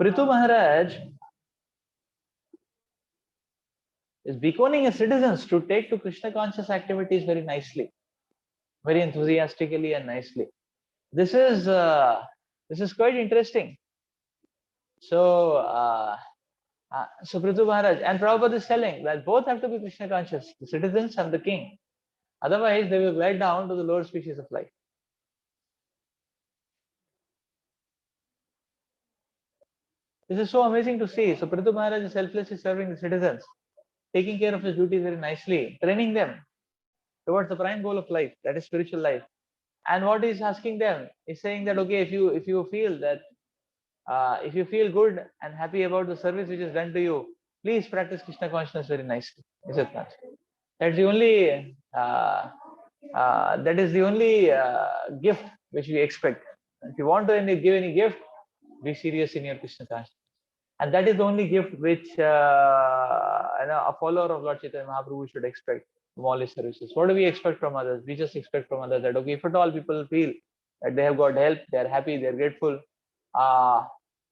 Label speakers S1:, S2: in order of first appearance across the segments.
S1: Prithu Maharaj is beckoning his citizens to take to Krishna conscious activities very nicely, very enthusiastically and nicely. This is quite interesting. So so Prithu Maharaj and Prabhupada is telling that both have to be Krishna conscious, the citizens and the king. Otherwise, they will glide down to the lower species of life. This is so amazing to see. So Prithu Maharaj is selflessly serving the citizens, taking care of his duties very nicely, training them towards the prime goal of life, that is spiritual life. And what he's asking them is saying that okay, if you feel that if you feel good and happy about the service which is done to you, please practice Krishna consciousness very nicely. Is it not? That's the only that is the only gift which we expect. If you want to give any gift, be serious in your Krishna consciousness. And that is the only gift which a follower of Lord Chaitanya Mahaprabhu should expect from all his services. What do we expect from others? We just expect from others that okay, if at all people feel that they have got help, they are happy, they are grateful,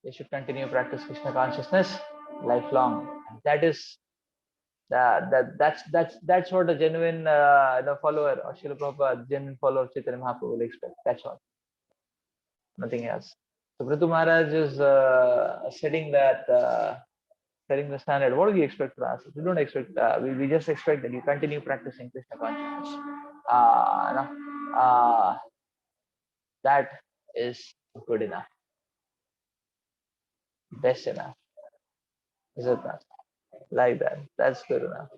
S1: they should continue practice Krishna consciousness lifelong. And that is that's what a genuine follower of Srila Prabhupada, genuine follower of Chaitanya Mahaprabhu will expect. That's all, nothing else. So Prithu Maharaj is setting the standard. What do we expect from us? We don't expect. We just expect that you continue practicing Krishna consciousness. No, that is good enough, best enough. Is it not? Like that. That's good enough.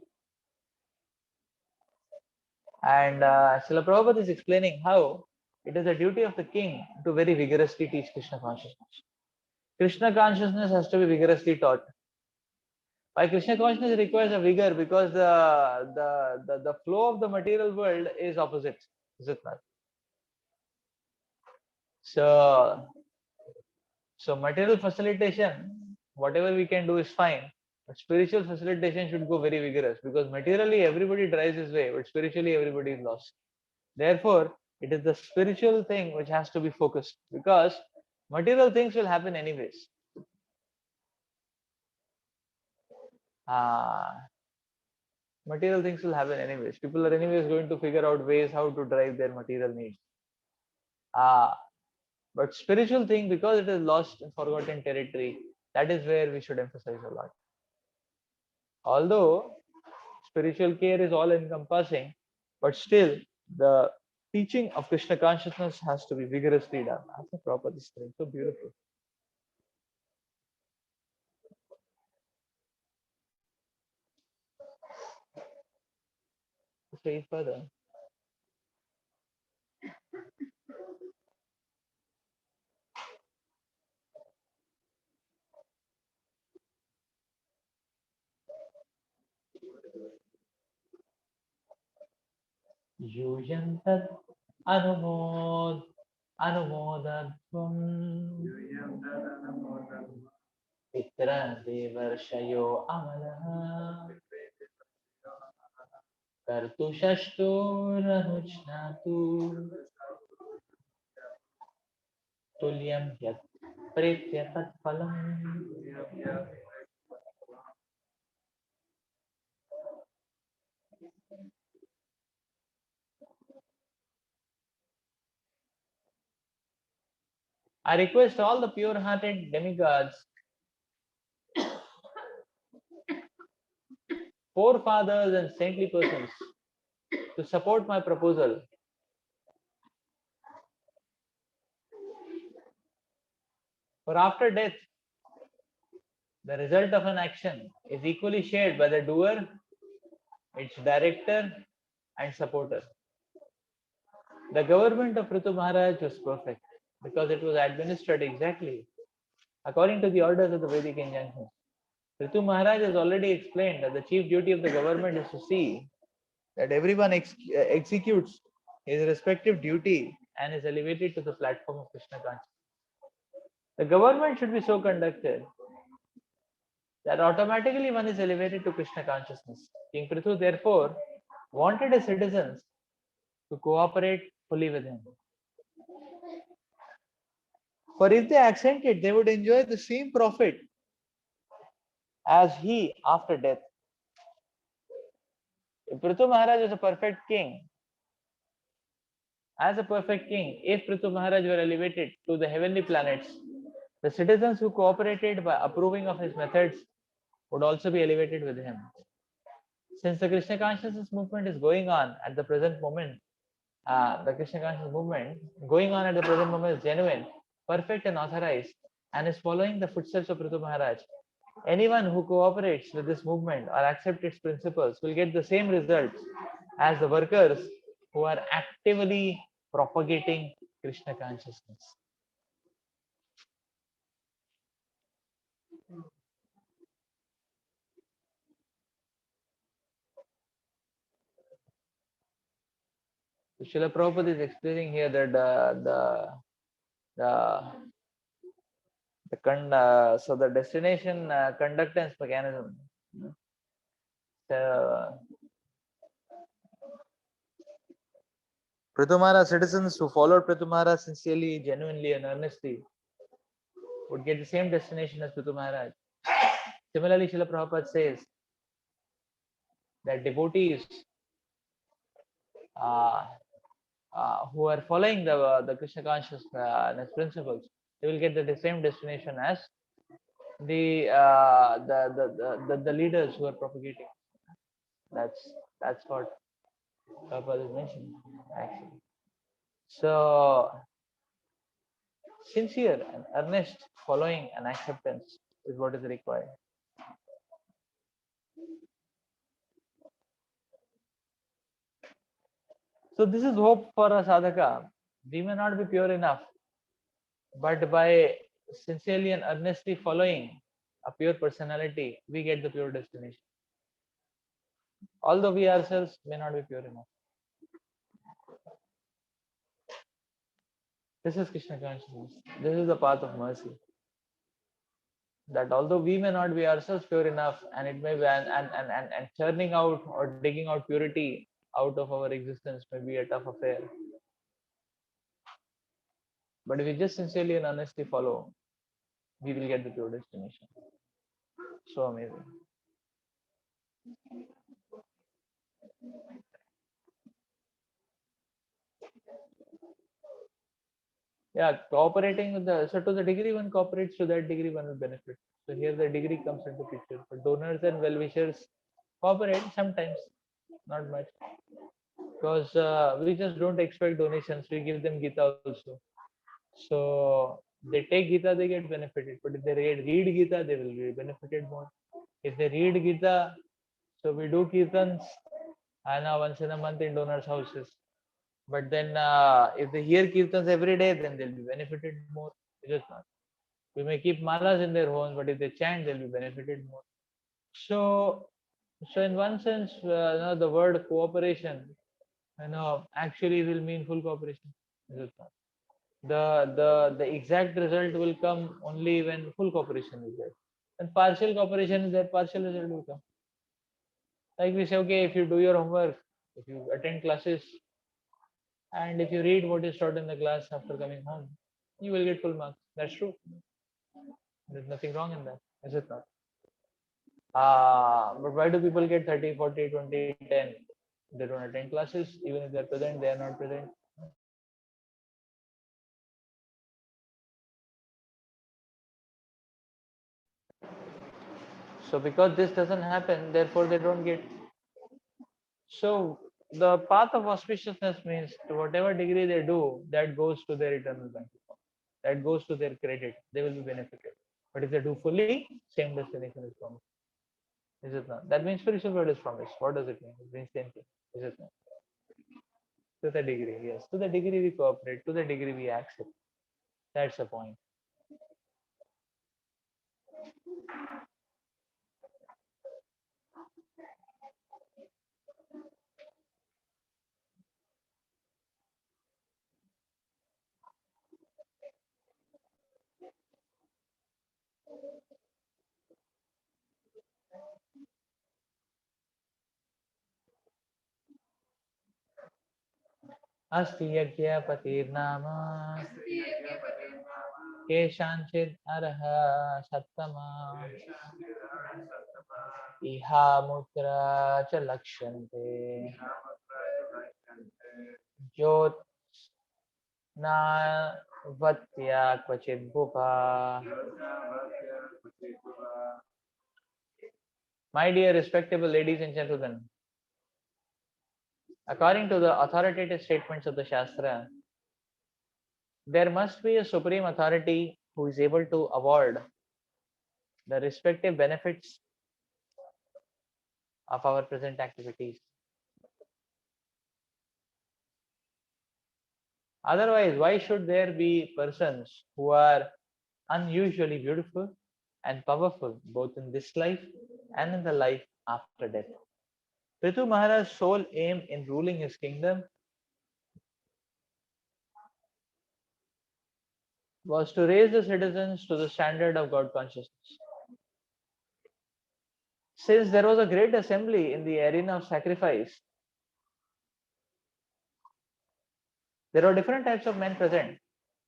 S1: And Srila Prabhupada is explaining how it is the duty of the king to very vigorously teach Krishna consciousness. Krishna consciousness has to be vigorously taught. Why Krishna consciousness requires a vigor? Because the flow of the material world is opposite, is it not? So material facilitation, whatever we can do is fine, but spiritual facilitation should go very vigorous because materially everybody drives his way, but spiritually everybody is lost. Therefore, it is the spiritual thing which has to be focused because material things will happen anyways. Material things will happen anyways. People are anyways going to figure out ways how to drive their material needs. But spiritual thing, because it is lost and forgotten territory, that is where we should emphasize a lot. Although spiritual care is all encompassing, but still the teaching of Krishna consciousness has to be vigorously done. That's a proper discipline. So beautiful. Say further. Yujantat अनुमोदत्वं पितृदेवर्षयो अमलः कर्तुषष्टोरनुज्ञातु तुल्यं यत् प्रेत्य तत्फलम्. I request all the pure-hearted demigods, forefathers and saintly persons to support my proposal. For after death, the result of an action is equally shared by the doer, its director and supporter. The government of Prithu Maharaj was perfect because it was administered exactly according to the orders of the Vedic injunctions. Prithu Maharaj has already explained that the chief duty of the government is to see that everyone executes his respective duty and is elevated to the platform of Krishna consciousness. The government should be so conducted that automatically one is elevated to Krishna consciousness. King Prithu therefore wanted his citizens to cooperate fully with him. For if they accent it, they would enjoy the same profit as he after death. If Prithu Maharaj is a perfect king, as a perfect king, if Prithu Maharaj were elevated to the heavenly planets, the citizens who cooperated by approving of his methods would also be elevated with him. Since the Krishna consciousness movement is going on at the present moment, the Krishna consciousness movement going on at the present moment is genuine, perfect, and authorized, and is following the footsteps of Prithu Maharaj. Anyone who cooperates with this movement or accepts its principles will get the same results as the workers who are actively propagating Krishna consciousness. So Srila Prabhupada is explaining here that the so the destination conductance mechanism. The Pratumara citizens who followed Pratumara sincerely, genuinely, and earnestly would get the same destination as Prithu Maharaj. Similarly, Srila Prabhupada says that devotees uh, who are following the Krishna consciousness principles, they will get the same destination as the leaders who are propagating. That's what Prabhupada is mentioning actually. So sincere and earnest following and acceptance is what is required. So this is hope for a sadhaka. We may not be pure enough, but by sincerely and earnestly following a pure personality, we get the pure destination. Although we ourselves may not be pure enough. This is Krishna consciousness. This is the path of mercy. That although we may not be ourselves pure enough, and it may be and churning out or digging out purity out of our existence may be a tough affair. But if we just sincerely and honestly follow, we will get the pure destination. So amazing. Yeah, cooperating with the so to the degree one cooperates, to that degree one will benefit. So here the degree comes into picture. But donors and well wishers cooperate sometimes, not much. Because we just don't expect donations. We give them Gita also. So they take Gita, they get benefited. But if they read Gita, they will be benefited more. If they read Gita, so we do kirtans, and once in a month in donors' houses. But then if they hear kirtans every day, then they'll be benefited more. It is not. We may keep malas in their homes, but if they chant, they'll be benefited more. So, so in one sense, the word cooperation, actually will mean full cooperation. Is it not? The exact result will come only when full cooperation is there. When partial cooperation is there, partial result will come. Like we say, okay, if you do your homework, if you attend classes, and if you read what is taught in the class after coming home, you will get full marks. That's true. There's nothing wrong in that, is it not? But why do people get 30, 40, 20, 10? They don't attend classes. Even if they're present, they are not present. So because this doesn't happen, therefore they don't get. So the path of auspiciousness means to whatever degree they do, that goes to their eternal bank account. That goes to their credit. They will be benefited. But if they do fully, same destination is promised. Is it not? That means spiritual world is promised. What does it mean? It means same thing. Is it not? To the degree, yes. To the degree we cooperate, to the degree we accept. That's the point. Asti yajya patir nama keshanchid arha sattama iha mutra cha lakshante jyot na vatya kvachid bhupa. My dear respectable ladies and gentlemen, according to the authoritative statements of the Shastra, there must be a supreme authority who is able to award the respective benefits of our present activities. Otherwise, why should there be persons who are unusually beautiful and powerful both in this life and in the life after death? Prithu Maharaj's sole aim in ruling his kingdom was to raise the citizens to the standard of God consciousness. Since there was a great assembly in the arena of sacrifice, there were different types of men present,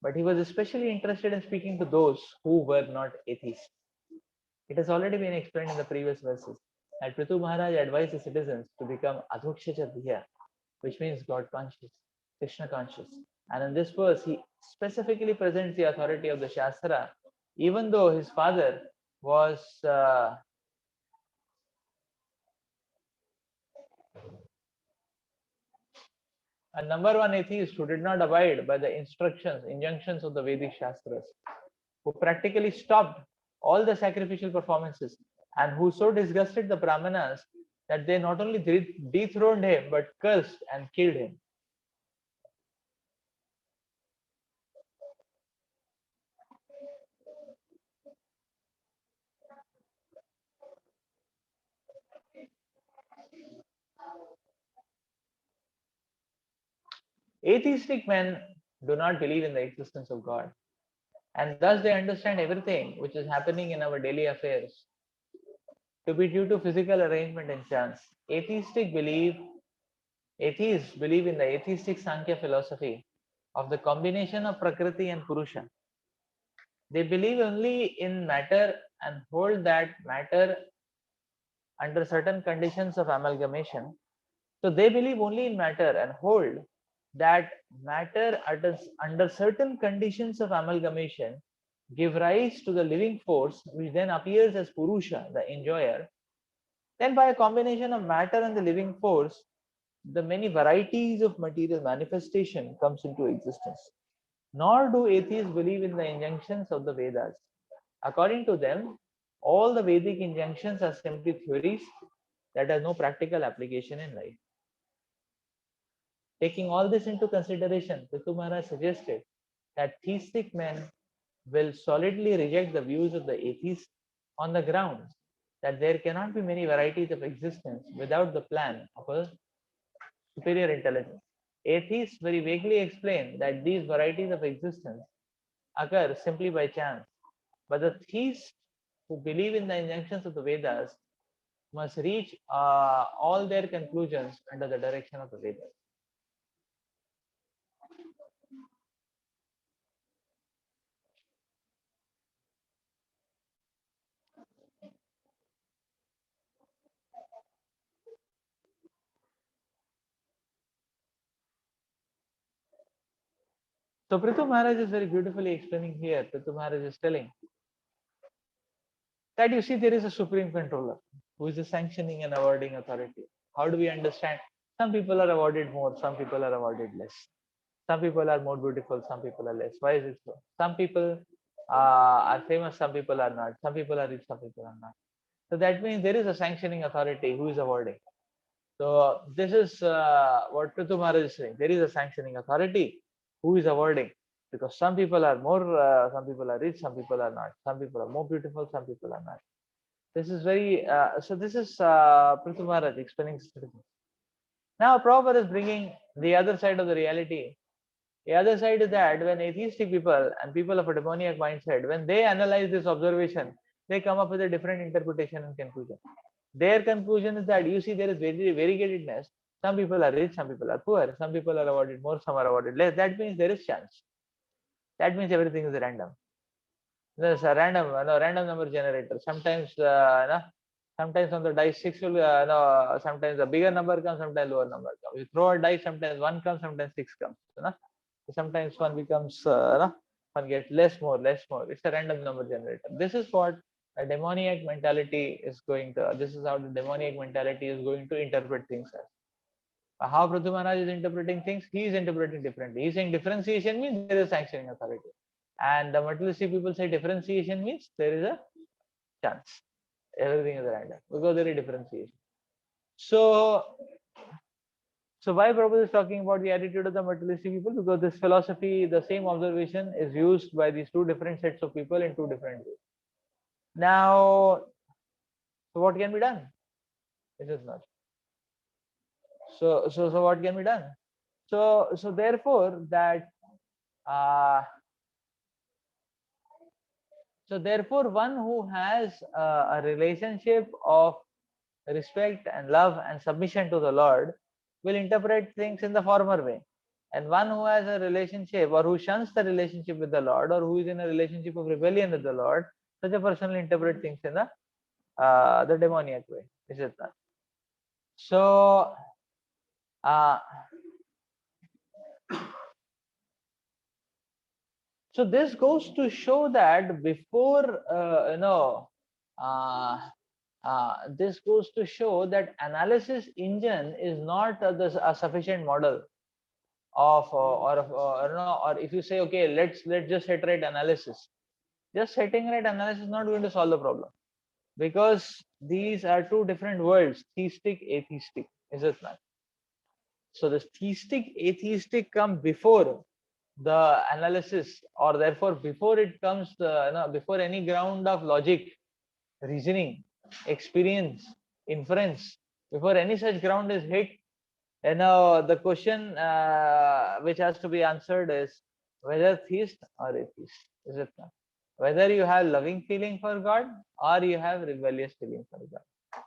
S1: but he was especially interested in speaking to those who were not atheists. It has already been explained in the previous verses that Prithu Maharaj advised the citizens to become Adhokshacha Dhiya, which means God conscious, Krishna conscious. And in this verse, he specifically presents the authority of the Shastra, even though his father was a number one atheist who did not abide by the injunctions of the Vedic Shastras, who practically stopped all the sacrificial performances, and who so disgusted the Brahmanas that they not only dethroned him but cursed and killed him. Atheistic men do not believe in the existence of God, and thus they understand everything which is happening in our daily affairs to be due to physical arrangement and chance. Atheists believe in the atheistic Sankhya philosophy of the combination of Prakriti and Purusha. They believe only in matter and hold that matter under certain conditions of amalgamation. So they believe only in matter and hold that matter under certain conditions of amalgamation give rise to the living force which then appears as Purusha, the enjoyer. Then by a combination of matter and the living force, the many varieties of material manifestation comes into existence. Nor do atheists believe in the injunctions of the Vedas. According to them, all the Vedic injunctions are simply theories that have no practical application in life. Taking all this into consideration, Prithu Maharaj suggested that theistic men will solidly reject the views of the atheists on the grounds that there cannot be many varieties of existence without the plan of a superior intelligence. Atheists very vaguely explain that these varieties of existence occur simply by chance, but the theists who believe in the injunctions of the Vedas must reach all their conclusions under the direction of the Vedas. So Prithu Maharaj is very beautifully explaining here. Prithu Maharaj is telling that you see there is a supreme controller who is the sanctioning and awarding authority. How do we understand? Some people are awarded more, some people are awarded less. Some people are more beautiful, some people are less. Why is it so? Some people are famous, some people are not. Some people are rich, some people are not. So that means there is a sanctioning authority who is awarding. So this is what Prithu Maharaj is saying. There is a sanctioning authority who is awarding, because some people are more, some people are rich, some people are not. Some people are more beautiful, some people are not. This is very, so this is Prithu Maharaj explaining citizens. Now Prabhupada is bringing the other side of the reality. The other side is that when atheistic people and people of a demoniac mindset, when they analyze this observation, they come up with a different interpretation and conclusion. Their conclusion is that you see there is variegatedness. Some people are rich, some people are poor, some people are awarded more, some are awarded less. That means there is chance. That means everything is random. There's a random, random number generator. Sometimes, sometimes on the dice 6 will, sometimes a bigger number comes, sometimes lower number comes. You throw a dice, sometimes one comes, sometimes six comes. Sometimes one becomes, one gets less, more, less, more. It's a random number generator. This is what a demoniac mentality is going to. This is how the demoniac mentality is going to interpret things as. How Prithu Maharaj is interpreting things, he is interpreting differently. He's saying differentiation means there is sanctioning authority. And the materialistic people say differentiation means there is a chance. Everything is random because there is differentiation. So, why Prabhupada is talking about the attitude of the materialistic people? Because this philosophy, the same observation is used by these two different sets of people in two different ways. Now, so what can be done? It is not. So what can be done? So therefore that uh, so therefore one who has a relationship of respect and love and submission to the Lord will interpret things in the former way. And one who has a relationship or who shuns the relationship with the Lord or who is in a relationship of rebellion with the Lord, such a person will interpret things in the demoniac way. Is it not? So, uh, so this goes to show that before, uh, this goes to show that analysis engine is not a sufficient model of or if you say okay, let's just set right analysis. Just setting right analysis is not going to solve the problem because these are two different worlds, theistic, atheistic. Is it not? So the theistic, atheistic come before the analysis, or therefore before it comes before any ground of logic, reasoning, experience, inference, before any such ground is hit. The question which has to be answered is whether theist or atheist. Is it not? Whether you have loving feeling for God or you have rebellious feeling for God.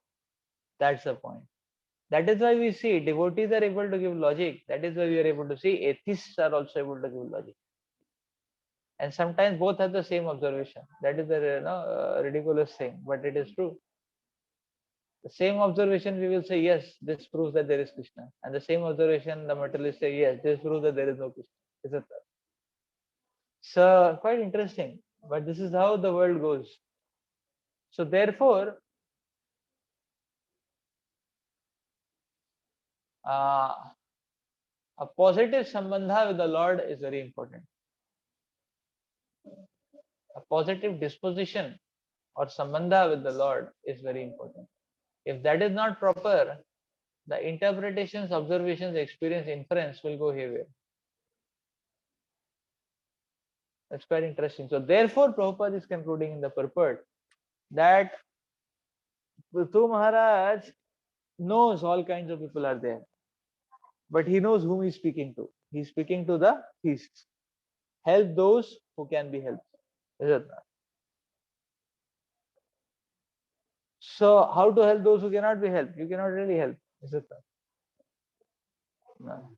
S1: That's the point. That is why we see devotees are able to give logic. That is why we are able to see atheists are also able to give logic. And sometimes both have the same observation. That is the ridiculous thing, but it is true. The same observation we will say yes, this proves that there is Krishna, and the same observation the materialist say yes, this proves that there is no Krishna. Is it? So quite interesting, but this is how the world goes. So therefore, uh, a positive sambandha with the Lord is very important. A positive disposition or sambandha with the Lord is very important. If that is not proper, the interpretations, observations, experience, inference will go haywire. That's quite interesting. So therefore, Prabhupada is concluding in the purport that Prithu Maharaj knows all kinds of people are there, but he knows whom he's speaking to. He's speaking to the theists. Help those who can be helped. Is it not? So how to help those who cannot be helped? You cannot really help. Is it not? No.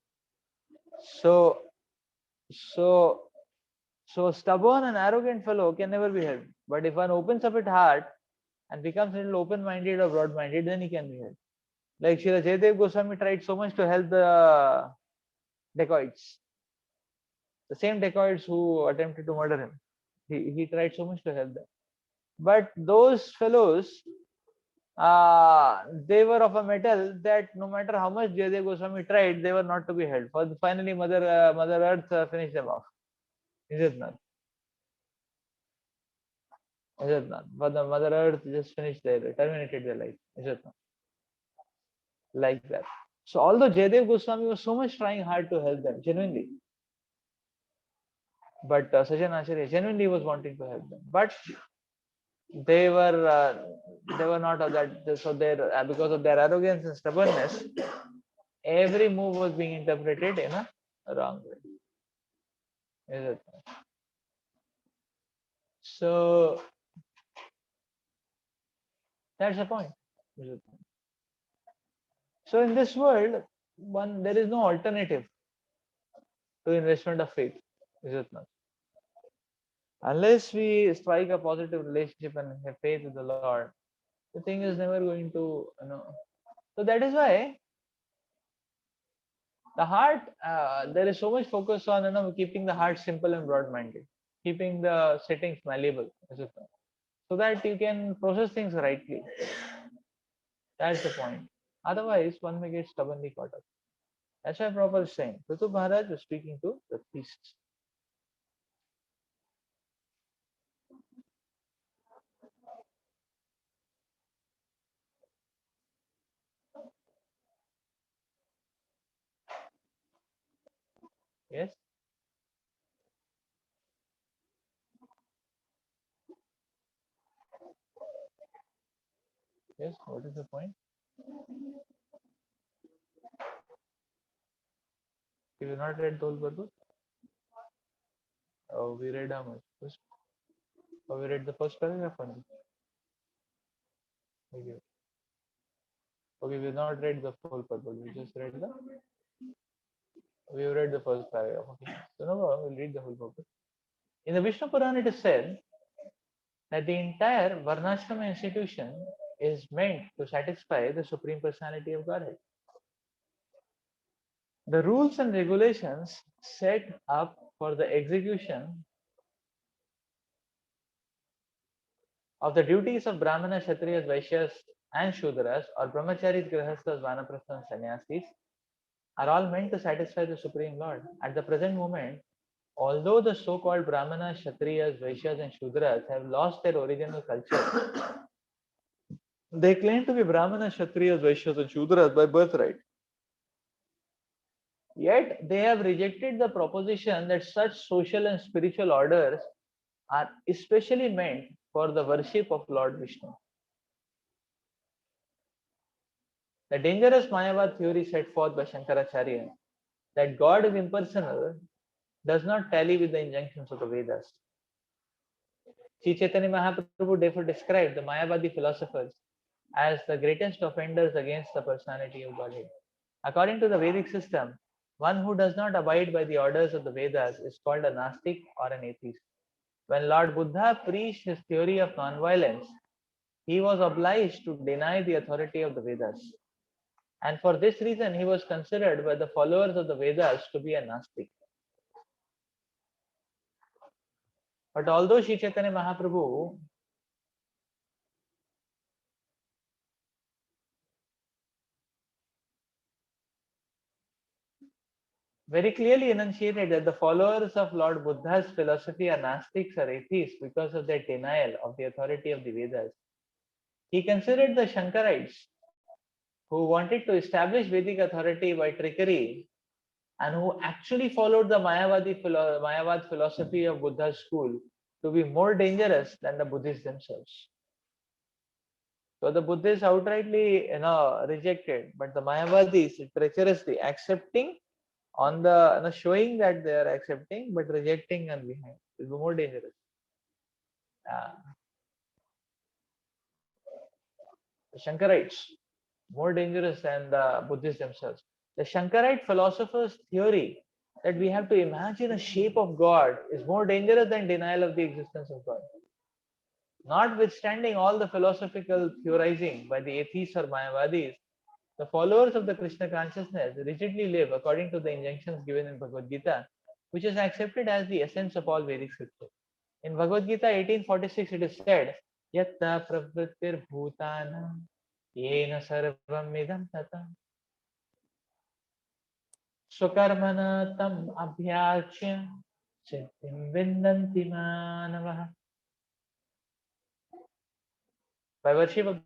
S1: So so so stubborn and arrogant fellow can never be helped. But if one opens up its heart and becomes a little open-minded or broad-minded, then he can be helped. Like Srila Jayadev Goswami tried so much to help the dacoits, the same dacoits who attempted to murder him. He tried so much to help them. But those fellows, they were of a metal that no matter how much Jayadev Goswami tried, they were not to be held. For finally, Mother Earth finished them off. Is it not? Is it not? But the Mother Earth just terminated their life. Is it not? Like that. So although Jayadev Goswami was so much trying hard to help them, genuinely, but Sajan Acharya genuinely was wanting to help them, but they were not of that. So their because of their arrogance and stubbornness, every move was being interpreted in a wrong way. Is it? So that's the point. Is it? So in this world, there is no alternative to investment of faith. Is it not? Unless we strike a positive relationship and have faith with the Lord, the thing is never going to, So that is why the heart, there is so much focus on, keeping the heart simple and broad-minded, keeping the settings malleable, so that you can process things rightly. That's the point. Otherwise, one may get stubbornly caught up. That's why Prabhupada is saying, Prithu Maharaj was speaking to the priests. Yes? Yes? What is the point? You have not read the whole Bhagavad? Oh, we read how much? First, oh, we read the first paragraph only. Okay. Okay, we have not read the full Bhagavad. We just read the. We have read the first paragraph. Okay. So no problem. We'll read the whole Bhagavad. In the Vishnu Purana, it is said that the entire Varnashrama institution is meant to satisfy the Supreme Personality of Godhead. The rules and regulations set up for the execution of the duties of Brahmana, Kshatriyas, Vaishyas, and Shudras, or Brahmacharis, Grihasthas, Vanaprasthas, and Sannyasis, are all meant to satisfy the Supreme Lord. At the present moment, although the so-called Brahmanas, Kshatriyas, Vaishyas, and Shudras have lost their original culture, they claim to be Brahmanas, Kshatriyas, Vaishyas, and Shudras by birthright. Yet they have rejected the proposition that such social and spiritual orders are especially meant for the worship of Lord Vishnu. The dangerous Mayavad theory set forth by Shankaracharya that God is impersonal does not tally with the injunctions of the Vedas. Sri Chaitanya Mahaprabhu therefore described the Mayavadi philosophers as the greatest offenders against the personality of Godhead. According to the Vedic system, one who does not abide by the orders of the Vedas is called a Nastik or an atheist. When Lord Buddha preached his theory of non-violence, he was obliged to deny the authority of the Vedas. And for this reason, he was considered by the followers of the Vedas to be a Nastik. But although Sri Chaitanya Mahaprabhu very clearly enunciated that the followers of Lord Buddha's philosophy are Nastiks or atheists because of their denial of the authority of the Vedas, he considered the Shankarites who wanted to establish Vedic authority by trickery and who actually followed the Mayavad philosophy of Buddha's school to be more dangerous than the Buddhists themselves. So the Buddhists outrightly, rejected, but the Mayavadis treacherously accepting on the, showing that they are accepting, but rejecting and behind is more dangerous. Uh, the Shankarites more dangerous than the Buddhists themselves. The Shankarite philosophers' theory that we have to imagine a shape of God is more dangerous than denial of the existence of God. Notwithstanding all the philosophical theorizing by the atheists or Mayavadis, the followers of the Krishna consciousness rigidly live according to the injunctions given in Bhagavad Gita, which is accepted as the essence of all Vedic scripture. In Bhagavad Gita 1846, it is said, Yatta pravrittir bhutana yena sarvam idam tata swakarmana tam abhyachya siddhim vindanti manavaha. By worship of